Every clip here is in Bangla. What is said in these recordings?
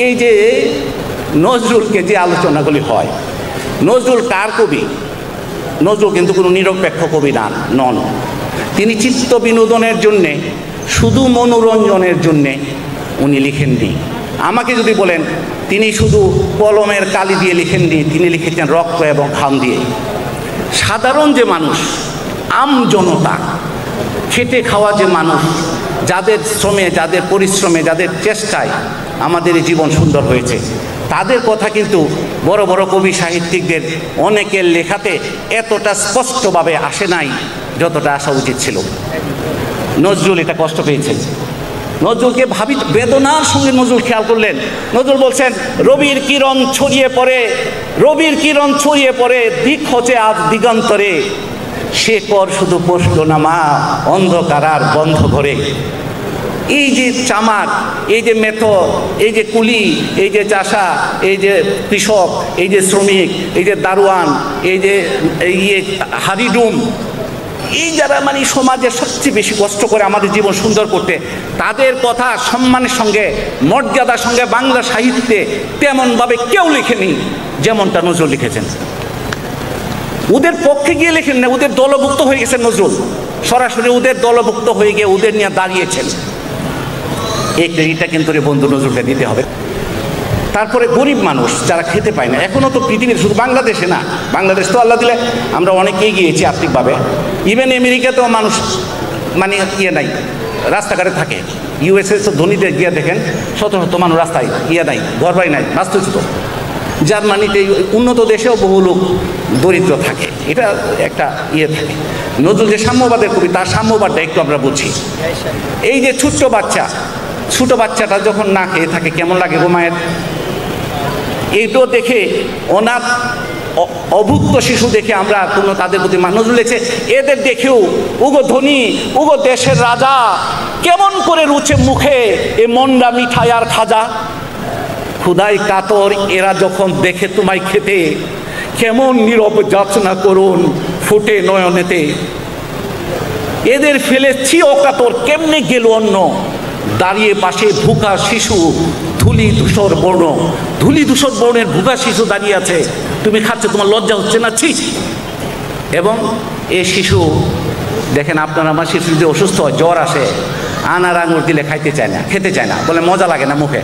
এই যে নজরুলকে যে আলোচনাগুলি হয়, নজরুল কার কবি? নজরুল কিন্তু কোনো নিরপেক্ষ কবি নন। তিনি চিত্ত বিনোদনের জন্যে, শুধু মনোরঞ্জনের জন্যে উনি লিখেননি। আমাকে যদি বলেন তিনি শুধু কলমের কালি দিয়ে লিখেননি, তিনি লিখেছেন রক্ত এবং ঘাম দিয়ে। সাধারণ যে মানুষ, আম জনতা, খেটে খাওয়া যে মানুষ, যাদের শ্রমে, যাদের পরিশ্রমে, যাদের চেষ্টায় আমাদের এই জীবন সুন্দর হয়েছে, তাদের কথা কিন্তু বড় বড় কবি সাহিত্যিকদের অনেকের লেখাতে এতটা স্পষ্টভাবে আসে নাই যতটা আসা উচিত ছিল। নজরুল এটা কষ্ট পেয়েছেন। নজরুলকে বেদনার সঙ্গে নজরুল খেয়াল করলেন। নজরুল বলছেন, রবির কিরণ ছড়িয়ে পড়ে, রবির কিরণ ছড়িয়ে পড়ে, দিক হচ্ছে আজ দিগন্তরে, সে কর শুধু পোষল না মা অন্ধকার আর বন্ধ ঘরে। এই যে চামার, এই যে মেথ, এই যে কুলি, এই যে চাষা, এই যে কৃষক, এই যে শ্রমিক, এই যে দারোয়ান, এই যে হারিডুম, এই যারা মানে সমাজে সবচেয়ে বেশি কষ্ট করে আমাদের জীবন সুন্দর করতে, তাদের কথা সম্মানের সঙ্গে, মর্যাদার সঙ্গে বাংলা সাহিত্যে তেমনভাবে কেউ লেখেনি যেমনটা নজরুল লিখেছেন। ওদের পক্ষে গিয়ে লেখেন না, ওদের দলভুক্ত হয়ে গেছেন নজরুল, সরাসরি ওদের দলভুক্ত হয়ে গিয়ে ওদের নিয়ে দাঁড়িয়েছেন। এই ক্রেডিটটা কিন্তু বন্ধু নজরুলকে দিতে হবে। তারপরে গরিব মানুষ যারা খেতে পায় না, এখনও তো পৃথিবীর, শুধু বাংলাদেশে না, বাংলাদেশ তো আল্লাহ দিলে আমরা অনেকেই গিয়েছি আর্থিকভাবে, ইভেন আমেরিকাতেও মানুষ মানে নাই, রাস্তাঘাটে থাকে। ইউএসএ তো ধনীদের গিয়ে দেখেন শত শত মানুষ রাস্তায় নাই, ঘর বাড়ি নাই, বাস্তুচ্যুত। জার্মানিতে, উন্নত দেশেও বহু লোক দরিদ্র থাকে, এটা একটা থাকে। নজরুল যে সাম্যবাদের কবি, তার সাম্যবাদটা একটু আমরা বুঝি। এই যে ছোট বাচ্চাটা যখন না খেয়ে থাকে কেমন লাগে গো মায়ের, এইটাও দেখে অনাথ অভুক্ত শিশু দেখে আমরা কোনো তাদের প্রতি নজরুল লেগেছে, এদের দেখেও উগো ধনী, উগো দেশের রাজা, কেমন করে রুচে মুখে এ মন্ডা মিঠাই আর খাজা। ক্ষুধায় কাতর এরা যখন দেখে তোমায় খেতে, কেমন নীরব যাচনা করুন ফুটে নয়নেতে। এদের ফেলেছি অকাতর, কেমনে গেল অন্য, দাঁড়িয়ে পাশে ভুকা শিশু, ধুলি ধূসর বর্ণ, ধুলি ধূসর বর্ণের ভুকা শিশু দাঁড়িয়ে আছে, তুমি খাচ্ছ, তোমার লজ্জা হচ্ছে না? ছি। এবং এ শিশু দেখেন, আপনার আমার শিশু যদি অসুস্থ হয়, জ্বর আসে, আনার আঙুর দিলে খাইতে চায় না, খেতে চায় না, বলে মজা লাগে না মুখে।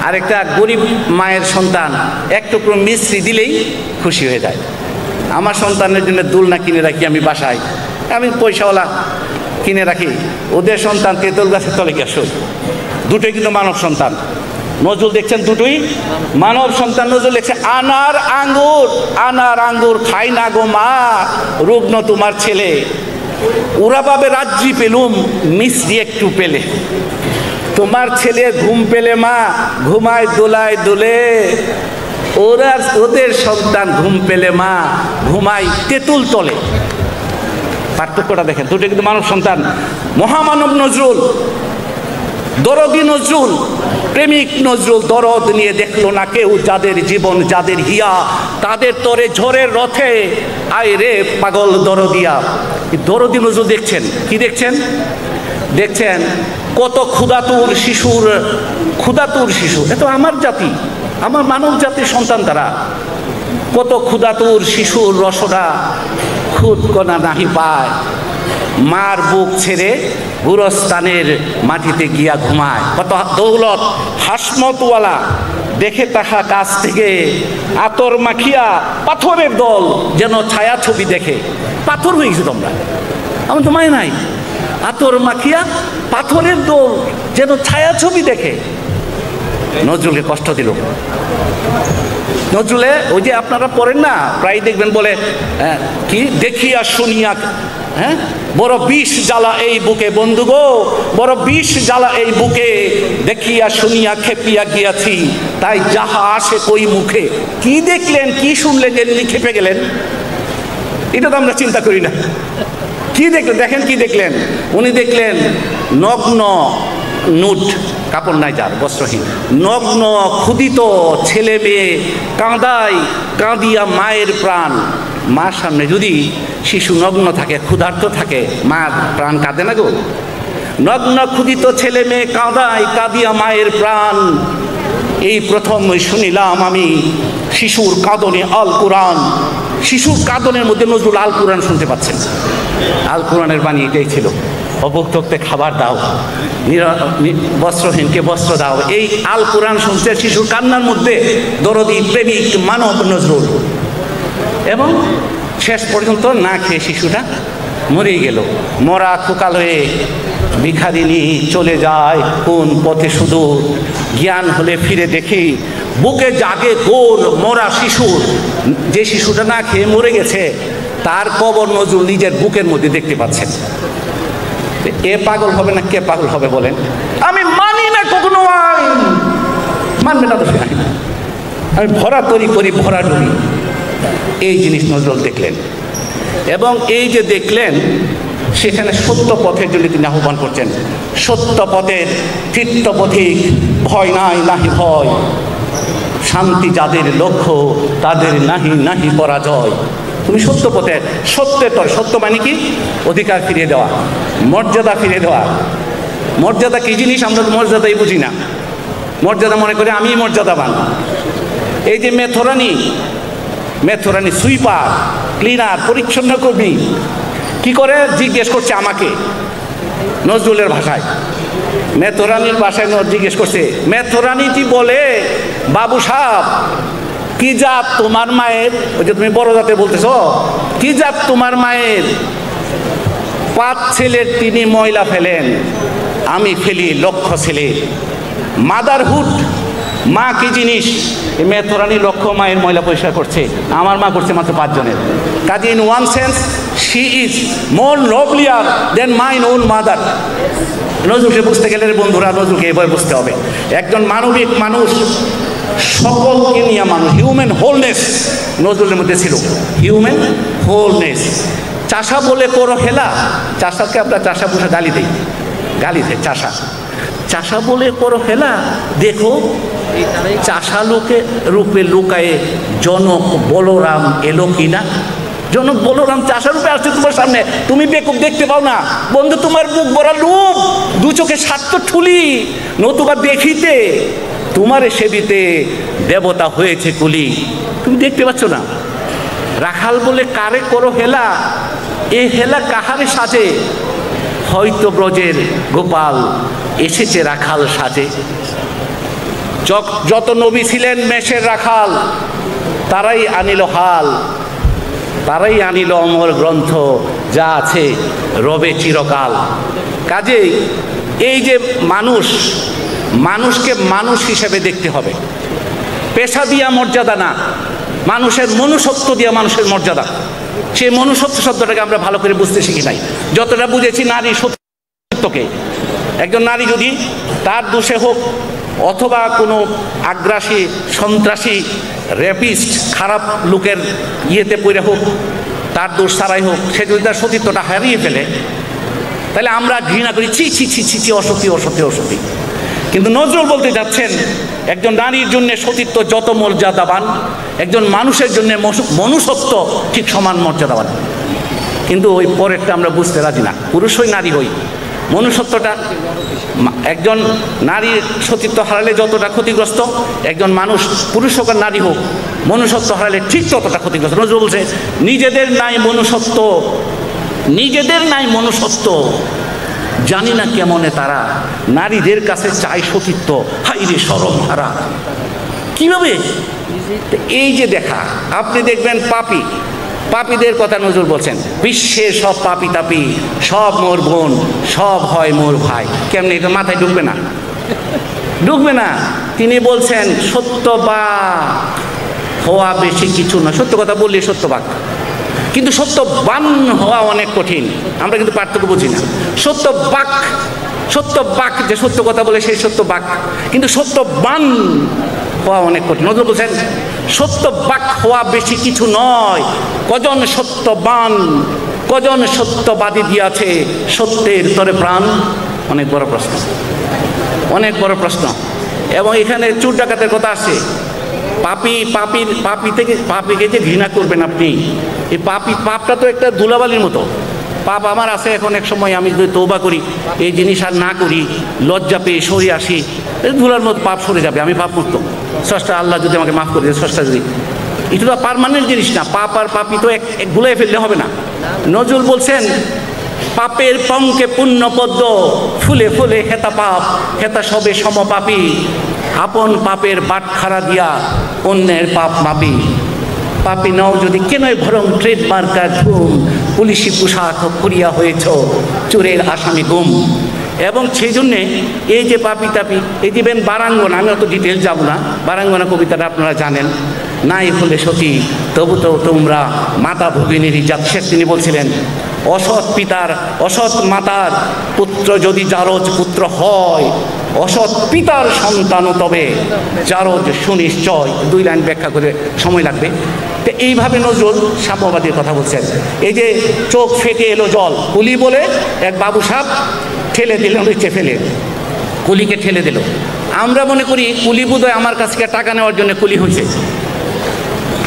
আরেকটা গরিব মায়ের সন্তান এক টুকরো মিষ্টি দিলেই খুশি হয়ে যায়। আমার সন্তানের জন্য দোলনা কিনে রাখি আমি বাসায়, আমি পয়সাওয়ালা কিনে রাখি, ওদের সন্তান তেঁতুল গাছের তলে গিয়ে শোয়। দুটোই কিন্তু মানব সন্তান। নজরুল দেখছেন দুটোই মানব সন্তান। নজরুল দেখছে, আনার আঙ্গুর খাই না গো মা, রুগ্ন তোমার ছেলে, ওরা পাবে রাজ্যি পেলুম মিষ্টি একটু পেলে, তোমার ছেলে ঘুম পেলে মা ঘুমায় দোলায় দোলে, ওদের সন্তান ঘুম পেলে মা ঘুমায় তেঁতুল তলে। পার্থক্যটা দেখেন, দুটো কিন্তু মানব সন্তান। মহামানব নজরুল, দরদি নজরুল, প্রেমিক নজরুল, দরদ নিয়ে দেখলো না কেউ, যাদের জীবন যাদের হিয়া, তাদের তরে ঝড়ের রথে আয় রে পাগল দরদিয়া। দরদি নজরুল দেখছেন, কি দেখছেন? দেখছেন কত ক্ষুধাতুর শিশু, এ তো আমার জাতি, আমার মানব জাতির সন্তান তারা। কত ক্ষুধাতুর শিশুর রসনা খুদ কণা নাহি পায়, মার বুক ছেড়ে গুরস্থানের মাটিতে গিয়া ঘুমায়। কত দৌলত হাসমতওয়ালা দেখে তাহা কাছ থেকে, আতর মাখিয়া পাথরের দল যেন ছায়া ছবি দেখে। পাথর হয়ে গেছে তোমরা, আমার তো মায় নাই। আতর মাখিয়া পাথরের দল যেন ছায়া ছবি দেখে। নজরুলকে কষ্ট দিল। নজরুলে ওই যে আপনারা পড়েন না, প্রায় দেখবেন বলে কি, দেখিয়া শুনিয়া, বড় বিষ জ্বালা এই বুকে বন্ধু গো, বড় বিষ জ্বালা এই বুকে, দেখিয়া শুনিয়া খেপিয়া গিয়াছি, তাই যাহা আসে কই মুখে। কি দেখলেন, কি শুনলেন যে খেপে গেলেন? এটা তো আমরা চিন্তা করি না। কি দেখলেন? দেখেন কি দেখলেন। উনি দেখলেন নগ্ন নুট, কাপড় নাই যার, বস্ত্রহীন, নগ্ন ক্ষুদিত ছেলে মেয়ে কাঁদিয়া মায়ের প্রাণ। মার সামনে যদি শিশু নগ্ন থাকে, ক্ষুধার্ত থাকে, মার প্রাণ কাঁদে না গো? নগ্ন ক্ষুদিত ছেলে মেয়ে কাঁদিয়া মায়ের প্রাণ, এই প্রথম শুনিলাম আমি শিশুর কাঁদনে আল কোরআন। শিশুর কাঁদনের মধ্যে নজরুল আল কোরআন শুনতে পাচ্ছেন। আল কোরআনের বাণী এটাই ছিল, অভুক্তকে খাবার দাও, বস্ত্রহীনকে বস্ত্র দাও। এই আল কোরআন শুনছে শিশুর কান্নার মধ্যে দরদি প্রেমিক মানব নজরুল। এবং শেষ পর্যন্ত না খেয়ে শিশুটা মরেই গেল। মরা কুকাল হয়ে ভিখারিনী চলে যায় কোন পথে সুদূর, জ্ঞান হলে ফিরে দেখি বুকে জাগে গোর মরা শিশুর। যে শিশুটা না খেয়ে মরে গেছে তার কবর নজরুল নিজের বুকের মধ্যে দেখতে পাচ্ছেন। এ পাগল হবে না কে পাগল হবে বলেন? আমি মানি না কখনো আইন, মানবে না তো আইন, আমি ভরা তৈরি করি ভরা ডুবি। এই জিনিস নজরুল দেখলেন এবং এই যে দেখলেন সেখানে সত্য পথের জন্য তিনি আহ্বান করছেন। সত্য পথের চিত্ত পথিক, ভয় নাই নাহি ভয়, শান্তি যাদের লক্ষ্য তাদের নাহি নাহি পরাজয়। তুমি সত্য পথের, সত্যের তর। সত্য মানে কি? অধিকার ফিরিয়ে দেওয়া, মর্যাদা ফিরিয়ে দেওয়া। মর্যাদা কি জিনিস? আমরা মর্যাদাই বুঝি না। মর্যাদা মনে করি আমি মর্যাদাবান। এই যে মেথরানি সুইপার, ক্লিনার, পরিচ্ছন্ন কর্মী কি করে জিজ্ঞেস করছে আমাকে নজরুলের ভাষায়, মেথরানির ভাষায় জিজ্ঞেস করছে। মেথরানিটি বলে, বাবু সাহেব কি জাত তোমার মায়ের? ওই যে তুমি বড় জাতে বলতেছ, কি জাত তোমার মায়ের? 5 ছেলের তিনি ময়লা ফেলেন, আমি ফেলি লক্ষ ছেলে। মাদারহুড, মা কি জিনিস? মেথরানি লক্ষ মায়ের ময়লা পরিষ্কার করছে, আমার মা করছে মাত্র 5 জনের। কাজে in one sense she is more nobler than mine own mother. নজরুলকে বুঝতে গেলে বন্ধুরা, নজরুলকে এভাবে বুঝতে হবে। একজন মানবিক মানুষ, সকলকে নিয়ে মানুষ, হিউম্যান হোলনেস নজরুলের মধ্যে ছিল। Human wholeness. চাষা বলে করো হেলা, চাষাকে আমরা চাষা বসে গালি দেই, চাষা চাষা বলে করো হেলা, দেখো চাষা লোকে রূপে লুকায়ে জনক বলরাম এলো কিনা। জনক বলরাম চাষা রূপে আসছে তোমার সামনে, তুমি বেকুব দেখতে পাও না? বন্ধু তোমার বুক ভরা লোভ, 2 চোখে 7 ঠুলি, নতুবা দেখিতে তোমারে সেবিতে দেবতা হয়েছে কুলি। তুমি দেখতে পাচ্ছ না? রাখাল বলে কারে করো হেলা, এ হেলা কাহারে সাজে? হয়তো ব্রজের গোপাল এসেছে রাখাল সাজে। যত নবী ছিলেন মেষের রাখাল, তারাই আনিল হাল, তারাই আনিল অমর গ্রন্থ, যা আছে রবে চিরকাল। কাজেই এই যে মানুষকে মানুষ হিসেবে দেখতে হবে, পেশা দিয়া মর্যাদা না, মানুষের মনুষ্যত্ব দিয়া মানুষের মর্যাদা। সেই মনুষ্যত্ব শব্দটাকে আমরা ভালো করে বুঝতে শিখি নাই। যতটা বুঝেছি নারী সত্যকে, একজন নারী যদি তার দোষে হোক অথবা কোনো আগ্রাসী, সন্ত্রাসী, রেপিস্ট, খারাপ লোকের ইয়েতে পড়ে হোক, তার দোষ ছাড়াই হোক, সে যদি তার সতীত্বটা হারিয়ে ফেলে, তাহলে আমরা ঘৃণা করি, ছি ছি ছি ছি ছি, অসতী অসতী অসতী। কিন্তু নজরুল বলতে যাচ্ছেন একজন নারীর জন্য সতীত্ব যত মর্যাদাবান, একজন মানুষের জন্য মনুষ্যত্ব ঠিক সমান মর্যাদাবান। কিন্তু ওই পরেরটা আমরা বুঝতে রাজি না। পুরুষ হই নারী হই, মনুষ্যত্বটা, একজন নারীর সতীত্ব হারালে যতটা ক্ষতিগ্রস্ত, একজন মানুষ পুরুষ হোক আর নারী হোক মনুষ্যত্ব হারালে ঠিক ততটা ক্ষতিগ্রস্ত। নজরুল বলছে নিজেদের নাই মনুষ্যত্ব, নিজেদের নাই মনুষ্যত্ব, জানি না কেমনে তারা নারীদের কাছে চাই সতীত্ব, হাইরে শরম হারা। কিভাবে? এই যে দেখা, আপনি দেখবেন পাপীদের কথা নজরুল বলছেন, বিশ্বের সব পাপী তাপি, সব মোর বোন, সব হয় মোর ভাই। কেমনি? এটা মাথায় ঢুকবে না। তিনি বলছেন সত্যবাক হওয়া বেশি কিছু না। সত্য কথা বললে সত্যবাক, কিন্তু সত্যবান হওয়া অনেক কঠিন। আমরা কিন্তু পার্থক্য বুঝি না। সত্যবাক যে সত্য কথা বলে সেই সত্যবাক, কিন্তু সত্যবান হওয়া অনেক কঠিন। নজরুল বলছেন সত্যবাক হওয়া বেশি কিছু নয়, কজন সত্যবান, কজন সত্যবাদী দিয়াছে সত্যের তরে প্রাণ। অনেক বড় প্রশ্ন। এবং এখানে চোর ডাকাতের কথা আসছে। পাপীকে যে ঘৃণা করবেন আপনি, এই পাপটা তো একটা ধুলাবালির মতো। পাপ আমার আছে, এখন এক সময় আমি যদি তওবা করি, এই জিনিস আর না করি, লজ্জা পেয়ে সরে আসি, ধুলার মতো পাপ সরে যাবে, আমি পাপ মুক্ত। স্রষ্টা আল্লাহ যদি আমাকে মাফ করে দেয়, স্রষ্টা যদি, এটা তো পার্মানেন্ট জিনিস না। পাপ আর পাপই তো এক গুলাই ফেললে হবে না। নজরুল বলছেন, পাপের পঙ্কে পুণ্য পদ্ম, ফুলে ফুলে হেতা পাপ, হেতা সবে সমপাপী, আপন পাপের বাটখারা দিয়া অন্যের পাপ মাপি। পাপি নও যদি কেনই ভরং ট্রেডমার্কার ধুম, পুলিশি পোশাক করিয়া হয়েছ চোরের আসামি গুম। এবং সেই জন্যে এই যে পাপি তাপি, এই দিবেন বারাঙ্গনা, আমি অত ডিটেল যাব না, বারাঙ্গনা কবিতাটা আপনারা জানেন। নাই হলে সতী তবু তো তোমরা মাতা ভগিনীরই জাত। শেষ তিনি বলছিলেন, অসৎ পিতার অসৎ মাতার পুত্র যদি জারজ পুত্র হয়, অসৎ পিতার সন্তানও তবে জারজ সুনিশ্চয়। 2 লাইন ব্যাখ্যা করে সময় লাগবে। তো এইভাবে নজরুল সাম্যবাদীর কথা বলছেন। এই যে চোখ ফেটে এলো জল, কুলি বলে এক বাবু সাপ ঠেলে দিল নিচে ফেলে, কুলিকে ঠেলে দিল। আমরা মনে করি কুলি বোধহয় আমার কাছ থেকে টাকা নেওয়ার জন্য কুলি হয়েছে,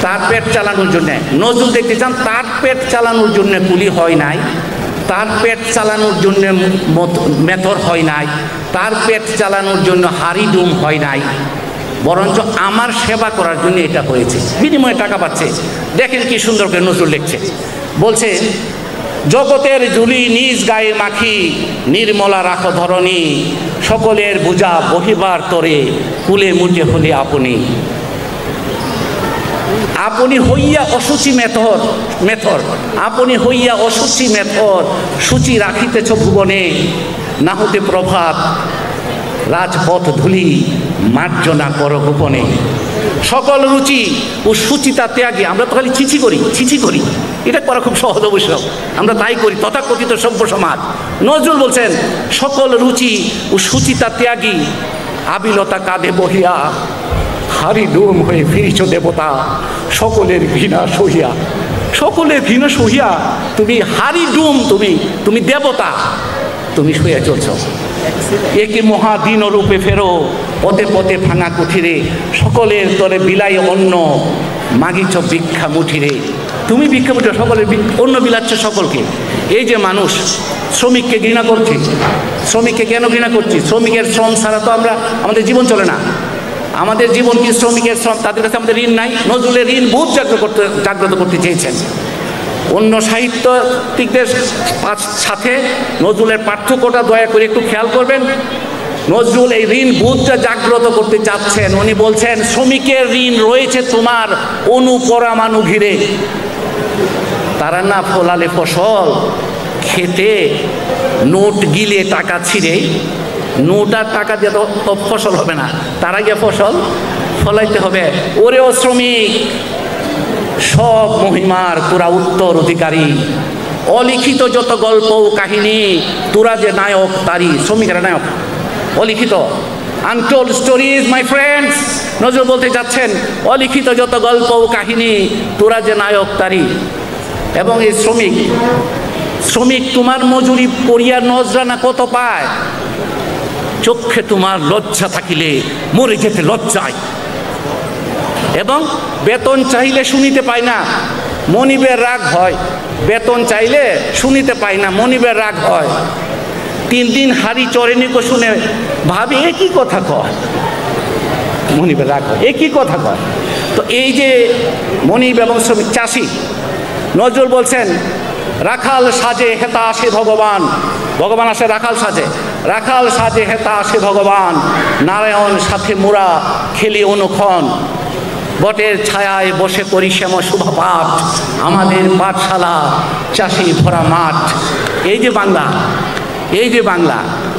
তার পেট চালানোর জন্য। নজরুল দেখতে চান, তার পেট চালানোর জন্য কুলি হয় নাই, তার পেট চালানোর জন্য মেথর হয় নাই, তার পেট চালানোর জন্য হারিডুম হয় নাই, বরঞ্চ আমার সেবা করার জন্য এটা হয়েছে, বিনিময়ে টাকা পাচ্ছে। দেখেন কি সুন্দর করে নজরুল লিখছে। বলছে, জগতের ধুলি নিজ গায়ে মাখি, নির্মলা রাখো ধরণী, সকলের বোঝা বহিবার তরে, কুলে মুটে হলে আপনি। আপনি হইয়া অসুচি মেথর, আপনি হইয়া অসুচি মেথর, সূচি রাখিতেছ ভুবনে, না হতে প্রভাত রাজপথ ধুলি, মার্জনা কর গোপনে। সকল রুচি ও সুচিতা ত্যাগে, আমরা তো খালি ছিছি করি, এটা করা খুব সহজ অবশ্য, আমরা তাই করি তথাকথিত সভ্য সমাজ। নজরুল বলছেন, সকল রুচি ও সুচিতা ত্যাগী, আবিলতা কাঁধে বহিয়া, হারি ডুম হয়ে ফিরিছ দেবতা, সকলের ঘৃণা সহিয়া। সকলের ঘৃণা সহিয়া তুমি হারি ডুম, তুমি দেবতা, তুমি শুয়ে চলছ। একে মহাদিন রূপে ফেরো, পথে পথে ভাঙা কুঠিরে, সকলের তরে বিলাই অন্ন, মাগিছ ভিক্ষা মুঠিরে। তুমি ভিক্ষা মুঠি, সকলের অন্য বিলাচ্ছ সকলকে। এই যে মানুষ শ্রমিককে ঘৃণা করছে, শ্রমিককে কেন ঘৃণা করছি? শ্রমিকের শ্রম ছাড়া তো আমাদের জীবন চলে না। আমাদের জীবন কি শ্রমিকের শ্রম? তাদের কাছে আমাদের ঋণ নাই। নজরুলের ঋণ বহুত জাগ্রত করতে চেয়েছেন। অন্য সাহিত্যিকদের সাথে নজরুলের পার্থক্যটা দয়া করে একটু খেয়াল করবেন। নজরুল এই ঋণ বোধটা জাগ্রত করতে চাচ্ছেন। উনি বলছেন, শ্রমিকের ঋণ রয়েছে তোমার অনুপরমাণু ঘিরে, তারা না ফলালে ফসল খেতে, নোট গিলে টাকা ছিঁড়ে, নোট আর টাকা দিয়ে তো ফসল হবে না, তারা গিয়ে ফসল ফলাইতে হবে। ওরেও শ্রমিক, সব মহিমার তোরা উত্তর অধিকারী, অলিখিত যত গল্প কাহিনী তোরা যে নায়ক তারি। শ্রমিকেরা নায়ক, অলিখিত, untold stories my friends. Nazrul বলতে যাচ্ছেন, অলিখিত যত গল্প কাহিনী তোরা যে নায়ক তারি। এবং এই শ্রমিক তোমার মজুরি পড়িয়া নজরানা কত পায়, চক্ষে তোমার লজ্জা থাকিলে মরে যেতে লজ্জায়। এবং বেতন চাইলে শুনিতে পায় না, মনিবের রাগ হয়। বেতন চাইলে শুনিতে পায় না, মনিবের রাগ হয়। 3 দিন হাড়ি চরেনি কো শুনে ভাবি একই কথা কয়, মনিবের রাগ হয়, একই কথা কয়। তো এই যে মনিব এবং শ্রমিক, চাষি, নজরুল বলছেন, রাখাল সাজে হেতা আসে ভগবান। ভগবান আসে রাখাল সাজে, রাখাল সাজে হেতা আসে ভগবান, নারায়ণ সাথে মোরা খেলি অনুক্ষণ। বটের ছায়ায় বসে করি শ্যাম শুভা পাঠ, আমাদের পাঠশালা চাষি ভরা মাঠ। এই যে বাংলা, এই যে বাংলা,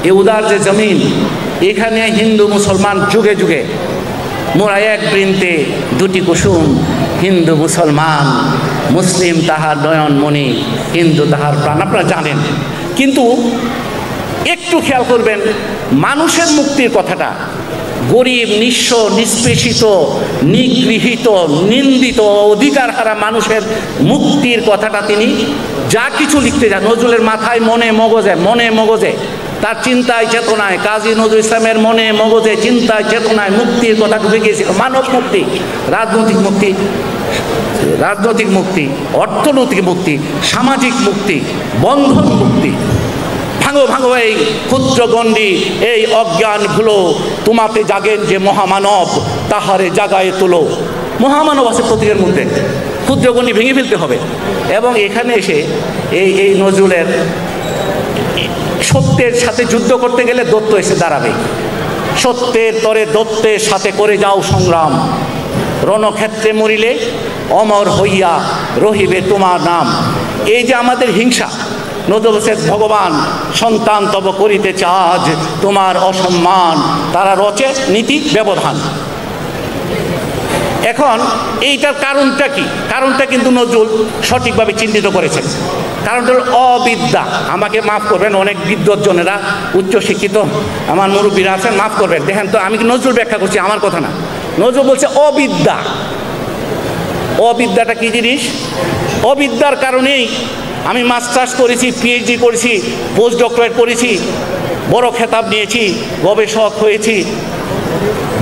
এ উদার যে জমিন, এখানে হিন্দু মুসলমান যুগে যুগে মোরা এক বৃন্তে দুটি কুসুম, হিন্দু মুসলমান, মুসলিম তাহার নয়নমণি, হিন্দু তাহার প্রাণ। আপনারা জানেন, কিন্তু একটু খেয়াল করবেন মানুষের মুক্তির কথাটা। গরিব, নিঃস্ব, নিষ্পেষিত, নিগৃহীত, নিন্দিত, অধিকার হারা মানুষের মুক্তির কথাটা তিনি যা কিছু লিখতে যান, নজরুলের মাথায় মনে মগজে তার চিন্তায় চেতনায়, কাজী নজরুল ইসলামের মনে মগজে চিন্তায় চেতনায় মুক্তির কথা ঢুকে গিয়েছিল। মানব মুক্তি, রাজনৈতিক মুক্তি, রাজনৈতিক মুক্তি, অর্থনৈতিক মুক্তি, সামাজিক মুক্তি, বন্ধন মুক্তি। ভাঙো ভাঙো এই ক্ষুদ্র গণ্ডি, এই অজ্ঞান ভুলো, তোমাতে জাগেন যে মহামানব, তাহারে জাগায় তুলো। মহামানব আছে প্রতীকের মধ্যে, ক্ষুদ্র গণ্ডি ভেঙে ফেলতে হবে। এবং এখানে এসে এই নজরুলের সত্যের সাথে যুদ্ধ করতে গেলে দত্ত এসে দাঁড়াবে। সত্যের তরে দত্তের সাথে করে যাও সংগ্রাম, রণক্ষেত্রে মরিলে অমর হইয়া রহিবে তোমার নাম। এই যে আমাদের হিংসা, নজরুল বলছে ভগবান সন্তান তব করিতে চাজ, তোমার অসম্মান তারা রচে নীতি ব্যবধান। এখন এইটার কারণটা কি? কারণটা কিন্তু নজরুল সঠিকভাবে চিহ্নিত করেছেন। কারণটা হল অবিদ্যা। আমাকে মাফ করবেন, অনেক বিদ্বজ্জনেরা উচ্চশিক্ষিত আমার মুরব্বীরা আছেন, মাফ করবেন। দেখেন তো, আমি নজরুল ব্যাখ্যা করছি, আমার কথা না। নজরুল বলছে অবিদ্যা। অবিদ্যাটা কি জিনিস? অবিদ্যার কারণেই আমি মাস্টার্স করেছি, পিএইচডি করেছি, পোস্ট ডক্টরেট করেছি, বড় খেতাব নিয়েছি, গবেষক হয়েছি,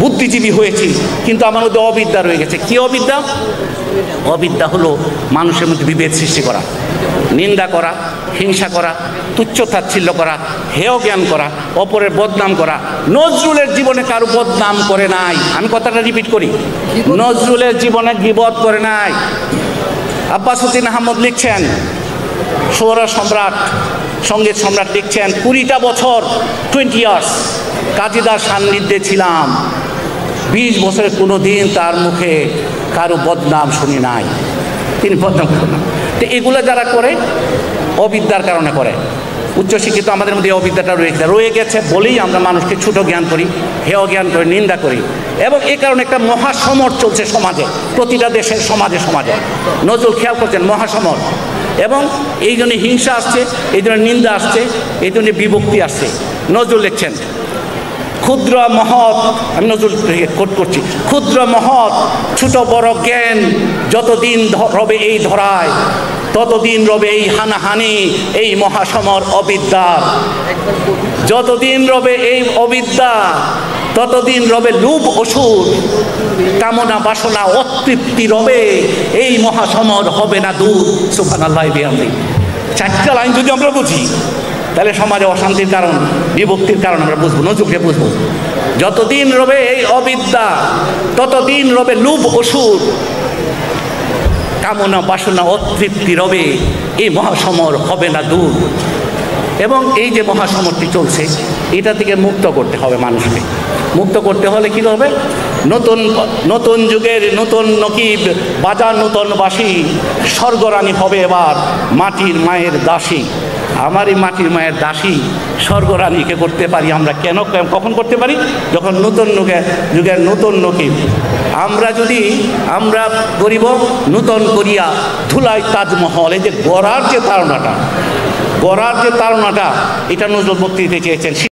বুদ্ধিজীবী হয়েছি, কিন্তু আমার মধ্যে অবিদ্যা রয়ে গেছে। কি অবিদ্যা? অবিদ্যা হলো মানুষের মধ্যে বিভেদ সৃষ্টি করা, নিন্দা করা, হিংসা করা, তুচ্ছ-তাচ্ছিল্য করা, হেয় জ্ঞান করা, অপরের বদনাম করা। নজরুলের জীবনে কারো বদনাম করে নাই। আমি কথাটা রিপিট করি, নজরুলের জীবনে গীবত করে নাই। আব্বাস উদ্দিন আহমদ লিখছেন, সুরা সম্রাট, সঙ্গীত সম্রাট লিখছেন, 20টা বছর 20 ইয়ার্স কাজীদার সান্নিধ্যে ছিলাম, 20 বছরে কোনো দিন তার মুখে কারো বদনাম শুনি নাই। তিনি বদনাম করেন না। তো এগুলো যারা করে অবিদ্যার কারণে করে। উচ্চশিক্ষিত আমাদের মধ্যে অবিদ্যাটা রয়ে গেছে বলেই আমরা মানুষকে ছোট জ্ঞান করি, হেয় জ্ঞান করি, নিন্দা করি। এবং এই কারণে একটা মহাসমর চলছে সমাজে, প্রতিটা দেশের সমাজে সমাজে। নজরুল খেয়াল করছেন মহাসমর। এবং এই জন্য হিংসা আসছে, এই জন্য নিন্দা আসছে, এই জন্য বিভক্তি আসছে। নজরুল লিখছেন, ক্ষুদ্র মহৎ, আমি নজরুল কোট করছি, ক্ষুদ্র মহৎ ছোট বড় জ্ঞান যতদিন রবে এই ধরায়, ততদিন রবে এই হানাহানি, এই মহাসমর অবিদ্যার। যতদিন রবে এই অবিদ্যা, ততদিন রবে লোভ অসুর, কামনা বাসনা অতৃপ্তি রবে, এই মহাসমর হবে না দূর। সুবহানাল্লাহ বিহামদিহি। 4টা লাইন যদি আমরা বুঝি, তাহলে সমাজে অশান্তির কারণ, বিভক্তির কারণ আমরা বুঝবো, নজরুলকে বুঝবো। যতদিন রবে এই অবিদ্যা, ততদিন রবে লোভ অসুর, কামনা বাসনা অতৃপ্তি রবে, এই মহাসমর হবে না দূর। এবং এই যে মহাসমরটি চলছে, এটা থেকে মুক্ত করতে হবে মানুষকে। মুক্ত করতে হলে কী হবে? নতুন নতুন যুগের নতুন নকিব বাজার নতুন বাসী, স্বর্গরানী হবে এবার মাটির মায়ের দাসী। আমার এই মাটির মায়ের দাসী স্বর্গরানীকে করতে পারি আমরা। কেন, কখন করতে পারি? যখন নতুন যুগের নতুন নকিব আমরা নূতন করিয়া ধুলাই তাজমহল। এই যে গড়ার যে তাড়নাটা, এটা নজরুল বক্তৃতা দিতে চেয়েছেন।